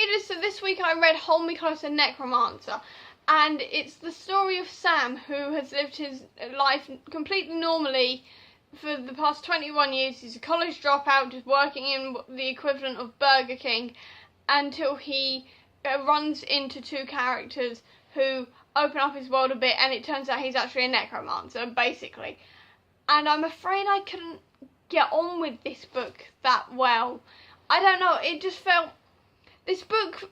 readers, so this week I read Hold Me Closer, Necromancer, and it's the story of Sam, who has lived his life completely normally for the past 21 years. He's a college dropout, just working in the equivalent of Burger King, until he runs into two characters who open up his world a bit, and it turns out he's actually a necromancer, basically. And I'm afraid I couldn't get on with this book that well. I don't know, it just felt... This book,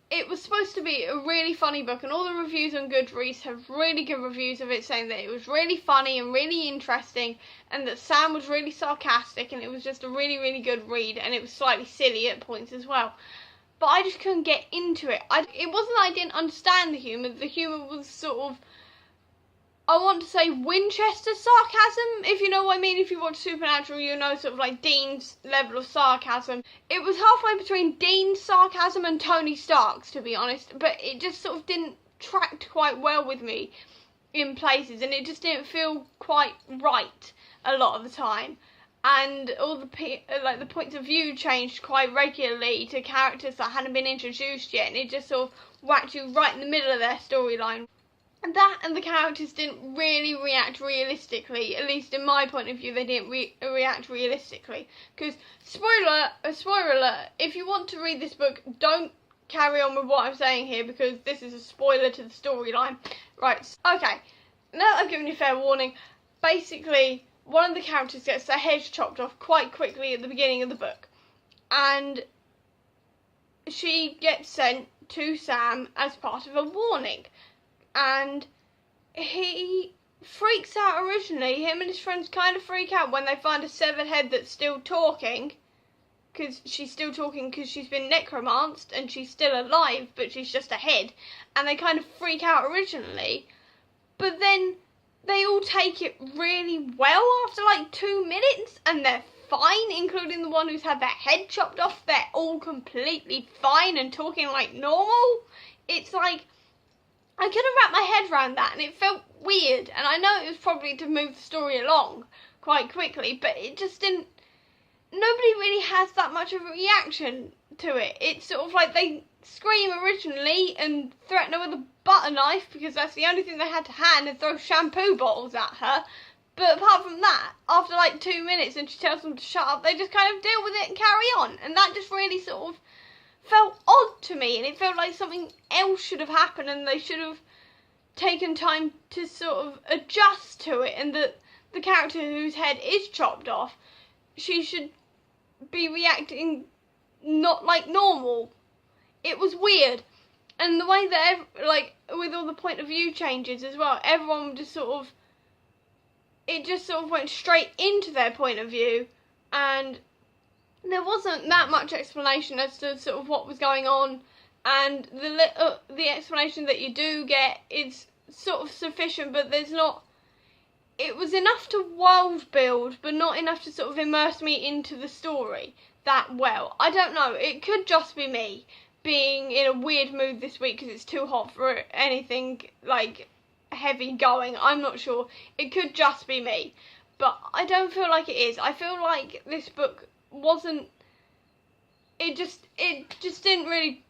it was supposed to be a really funny book, and all the reviews on Goodreads have really good reviews of it, saying that it was really funny and really interesting, and that Sam was really sarcastic, and it was just a really, really good read, and it was slightly silly at points as well. But I just couldn't get into it. It wasn't that I didn't understand the humour. The humour was sort of, I want to say, Winchester sarcasm, if you know what I mean. If you watch Supernatural, you know sort of like Dean's level of sarcasm. It was halfway between Dean's sarcasm and Tony Stark's, to be honest, but it just sort of didn't track quite well with me in places, and it just didn't feel quite right a lot of the time. And all the points of view changed quite regularly to characters that hadn't been introduced yet, and it just sort of whacked you right in the middle of their storyline. And that and the characters didn't really react realistically, at least in my point of view, they didn't react realistically. Because, spoiler alert, if you want to read this book, don't carry on with what I'm saying here, because this is a spoiler to the storyline. Right, okay, now that I've given you fair warning, basically, one of the characters gets their head chopped off quite quickly at the beginning of the book. And she gets sent to Sam as part of a warning. And he freaks out originally. Him and his friends kind of freak out when they find a severed head that's still talking. Because she's still talking because she's been necromanced and she's still alive, but she's just a head. And they kind of freak out originally. But then they all take it really well after like 2 minutes, and they're fine, including the one who's had their head chopped off. They're all completely fine and talking like normal. It's like, I couldn't wrap my head around that, and it felt weird. And I know it was probably to move the story along quite quickly, but it just didn't... Nobody really has that much of a reaction to it. It's sort of like they scream originally and threaten her with a butter knife, because that's the only thing they had to hand, and throw shampoo bottles at her. But apart from that, after like 2 minutes and she tells them to shut up, they just kind of deal with it and carry on. And that just really sort of felt odd to me, and it felt like something else should have happened, and they should have taken time to sort of adjust to it, and that the character whose head is chopped off, she should be reacting not like normal. It was weird. And the way that, with all the point of view changes as well, everyone just sort of, it just sort of went straight into their point of view, and there wasn't that much explanation as to sort of what was going on, and the explanation that you do get is sort of sufficient, but there's not, it was enough to world build, but not enough to sort of immerse me into the story that well. I don't know, it could just be me being in a weird mood this week because it's too hot for anything like heavy going. I'm not sure. It could just be me, but I don't feel like it is. I feel like this book wasn't, it just didn't really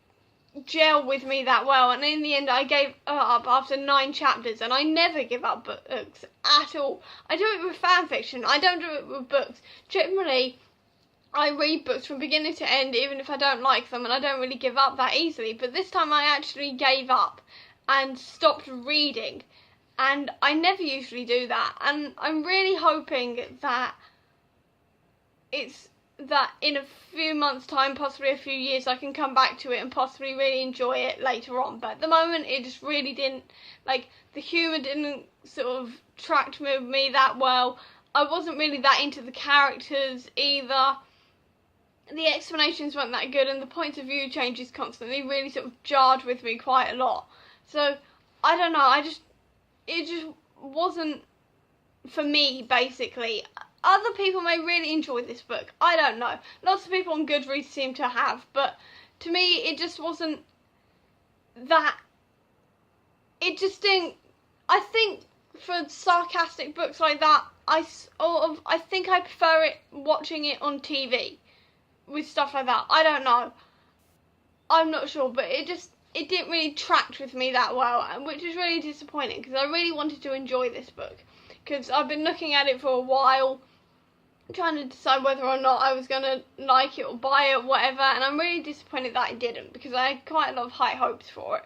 gel with me that well, and in the end I gave up after 9 chapters, and I never give up books at all. I do it with fan fiction, I don't do it with books. Generally, I read books from beginning to end, even if I don't like them, and I don't really give up that easily, but this time I actually gave up and stopped reading, and I never usually do that, and I'm really hoping that that in a few months' time, possibly a few years, I can come back to it and possibly really enjoy it later on. But at the moment, it just really didn't, the humour didn't sort of track with me that well. I wasn't really that into the characters either. The explanations weren't that good, and the point of view changes constantly really sort of jarred with me quite a lot. So, I don't know, it just wasn't for me, basically. Other people may really enjoy this book. I don't know. Lots of people on Goodreads seem to have, but to me, it just wasn't that. It just didn't. I think for sarcastic books like that, I think I prefer it watching it on TV with stuff like that. I don't know. I'm not sure, but it didn't really track with me that well, which is really disappointing because I really wanted to enjoy this book, because I've been looking at it for a while, trying to decide whether or not I was going to like it or buy it, whatever, and I'm really disappointed that I didn't, because I had quite a lot of high hopes for it.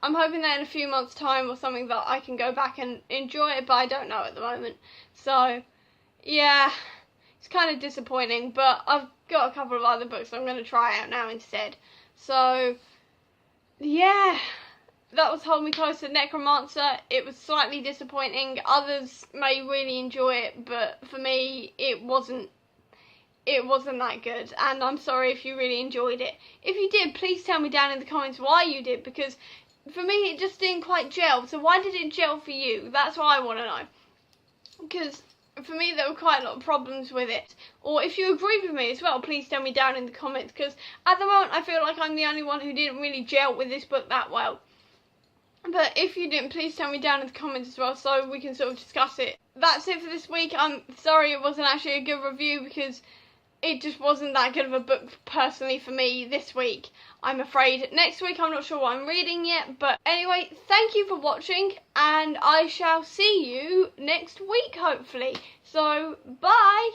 I'm hoping that in a few months' time or something that I can go back and enjoy it, but I don't know at the moment. So, yeah, it's kind of disappointing, but I've got a couple of other books I'm going to try out now instead. So, yeah, that was Hold Me Closer, Necromancer. It was slightly disappointing. Others may really enjoy it, but for me, it wasn't that good, and I'm sorry if you really enjoyed it. If you did, please tell me down in the comments why you did, because for me it just didn't quite gel. So why did it gel for you? That's what I want to know, because for me there were quite a lot of problems with it. Or if you agree with me as well, please tell me down in the comments, because at the moment I feel like I'm the only one who didn't really gel with this book that well. But if you didn't, please tell me down in the comments as well, so we can sort of discuss it. That's it for this week. I'm sorry it wasn't actually a good review, because it just wasn't that good of a book personally for me this week, I'm afraid. Next week I'm not sure what I'm reading yet, but anyway, thank you for watching, and I shall see you next week hopefully. So, bye!